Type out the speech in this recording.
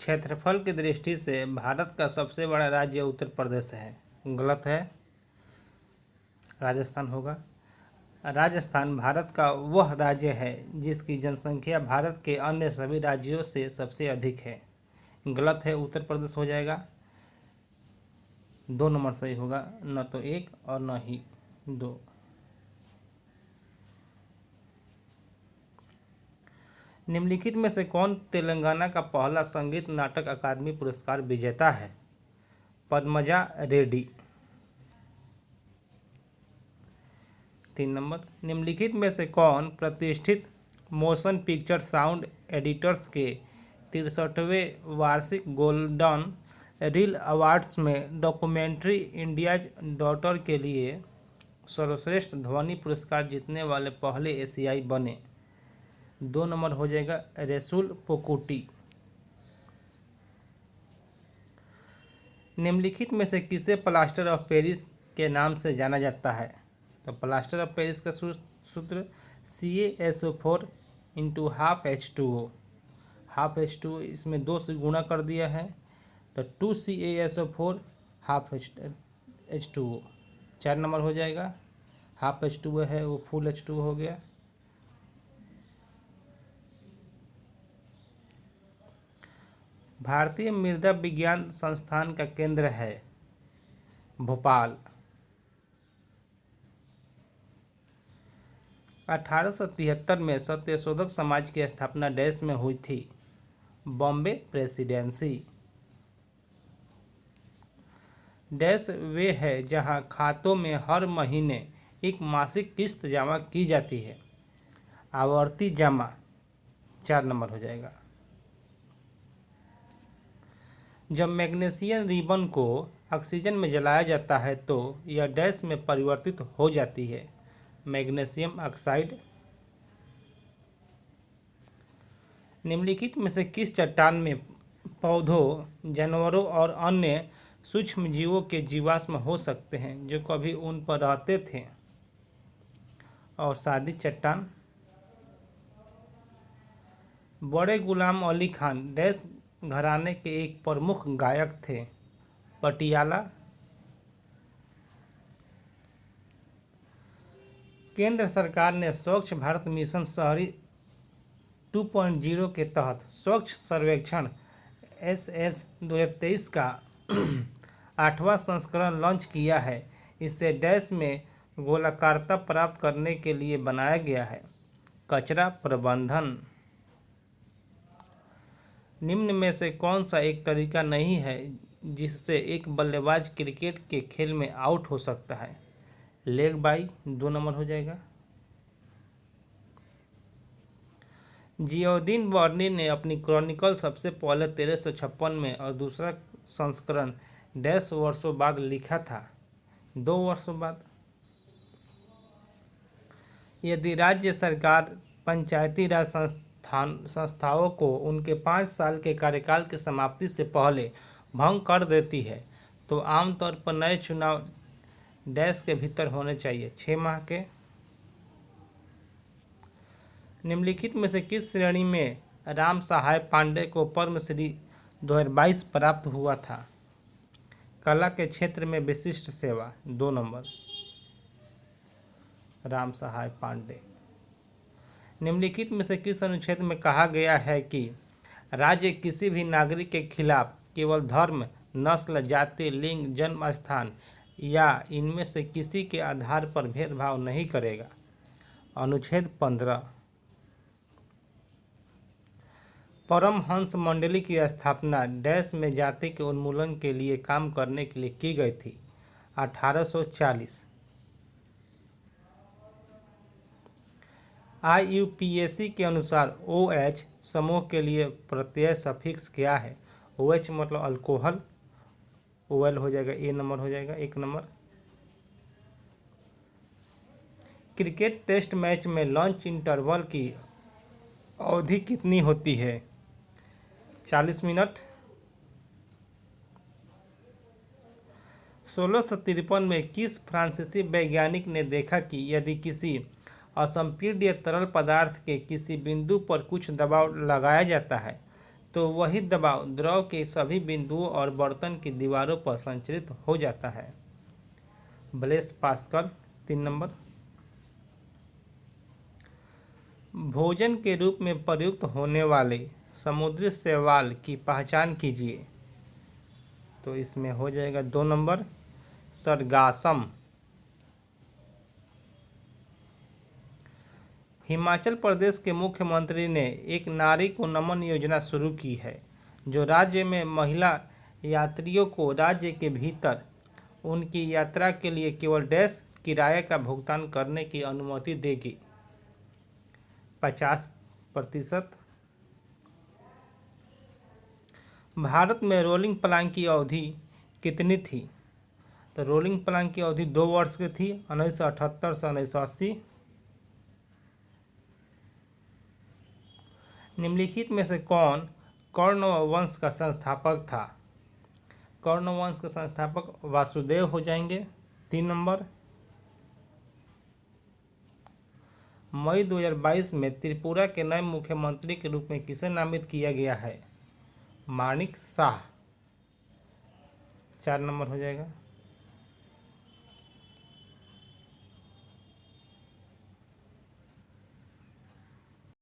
क्षेत्रफल की दृष्टि से भारत का सबसे बड़ा राज्य उत्तर प्रदेश है। गलत है, राजस्थान होगा। राजस्थान भारत का वह राज्य है जिसकी जनसंख्या भारत के अन्य सभी राज्यों से सबसे अधिक है। गलत है, उत्तर प्रदेश हो जाएगा। 2 नंबर सही होगा, न तो 1 और न ही 2। निम्नलिखित में से कौन तेलंगाना का पहला संगीत नाटक अकादमी पुरस्कार विजेता है? पद्मजा रेड्डी। 3 नंबर, निम्नलिखित में से कौन प्रतिष्ठित मोशन पिक्चर साउंड एडिटर्स के 63वें वार्षिक गोल्डन रील अवार्ड्स में डॉक्यूमेंट्री इंडियाज डॉटर के लिए सर्वश्रेष्ठ ध्वनि पुरस्कार जीतने वाले पहले एशियाई बने? 2 नंबर हो जाएगा, रेसुल पोकुटी। निम्नलिखित में से किसे प्लास्टर ऑफ पेरिस के नाम से जाना जाता है? तो प्लास्टर ऑफ पेरिस का सूत्र CaSO4 into half H2O। Half H2O इसमें 2 से गुणा कर दिया है तो 2CaSO4 हाफ H2O। 4 नंबर हो जाएगा। हाफ H2O है वो फुल H2O हो गया। भारतीय मृदा विज्ञान संस्थान का केंद्र है भोपाल। 1873 में सत्यशोधक समाज की स्थापना डैश में हुई थी? बॉम्बे प्रेसिडेंसी। डैश वे है जहां खातों में हर महीने एक मासिक किस्त जमा की जाती है? आवर्ती जमा। 4 नंबर हो जाएगा। जब मैग्नीशियम रिबन को ऑक्सीजन में जलाया जाता है तो यह डैश में परिवर्तित हो जाती है? Magnesium oxide. निम्नलिखित में से किस चट्टान में पौधों, जानवरों और अन्य सूक्ष्म जीवों के जीवाश्म हो सकते हैं जो कभी उन पर रहते थे? और सादी चट्टान। बड़े गुलाम अली खान डैश घराने के एक प्रमुख गायक थे? पटियाला। केंद्र सरकार ने स्वच्छ भारत मिशन शहरी 2.0 के तहत स्वच्छ सर्वेक्षण SS 2023 का 8वां संस्करण लॉन्च किया है। इसे डैश में गोलाकारता प्राप्त करने के लिए बनाया गया है? कचरा प्रबंधन। निम्न में से कौन सा एक तरीका नहीं है जिससे एक बल्लेबाज क्रिकेट के खेल में आउट हो सकता है? Leg bye. 2 नंबर हो जाएगा। जियाउद्दीन बर्नी ने अपनी क्रॉनिकल सबसे पहले 1356 में और दूसरा संस्करण डैश वर्षों बाद लिखा था? 2 वर्षों बाद। यदि राज्य सरकार पंचायती राज संस्थाओं को उनके 5 साल के कार्यकाल की समाप्ति से पहले भंग कर देती है तो आमतौर पर नए चुनाव डैश के भीतर होने चाहिए? 6 माह के। निम्नलिखित में से किस श्रेणी में राम सहाय पांडे को पद्मश्री 2022 प्राप्त हुआ था? कला के क्षेत्र में विशिष्ट सेवा। 2 नंबर, राम सहाय पांडे। निम्नलिखित में से किस अनुच्छेद में कहा गया है कि राज्य किसी भी नागरिक के खिलाफ केवल धर्म, नस्ल, जाति, लिंग, जन्म स्थान या इनमें से किसी के आधार पर भेदभाव नहीं करेगा? अनुच्छेद 15। परमहंस मंडली की स्थापना डैश में जाति के उन्मूलन के लिए काम करने के लिए की गई थी? 1840। IUPAC के अनुसार OH समूह के लिए प्रत्यय सफिक्स क्या है? OH मतलब अल्कोहल, OL हो जाएगा, A नंबर हो जाएगा, 1 नंबर। क्रिकेट टेस्ट मैच में लंच इंटरवल की अवधि कितनी होती है? 40 मिनट। 1653 में किस फ्रांसीसी वैज्ञानिक ने देखा कि यदि किसी असंपीड्य तरल पदार्थ के किसी बिंदु पर कुछ दबाव लगाया जाता है तो वही दबाव द्रव के सभी बिंदुओं और बर्तन की दीवारों पर संचारित हो जाता है। Blaise Pascal 3 number. भोजन के रूप में प्रयुक्त होने वाले समुद्री शैवाल की पहचान कीजिए। तो इसमें हो जाएगा 2 नंबर सरगासम। हिमाचल प्रदेश के मुख्यमंत्री ने एक नारी को नमन योजना शुरू की है, जो राज्य में महिला यात्रियों को राज्य के भीतर उनकी यात्रा के लिए केवल डैश किराए का भुगतान करने की अनुमति देगी। 50%। भारत में रोलिंग प्लान की अवधि कितनी थी? तो रोलिंग प्लान की अवधि 2 वर्ष की थी, 1978 से 1980। निम्नलिखित में से कौन कर्ण वंश का संस्थापक था? कर्ण वंश के संस्थापक वासुदेव हो जाएंगे। 3 नंबर। मई 2022 में त्रिपुरा के नए मुख्यमंत्री के रूप में किसे नामित किया गया है? मानिक शाह। 4 नंबर हो जाएगा।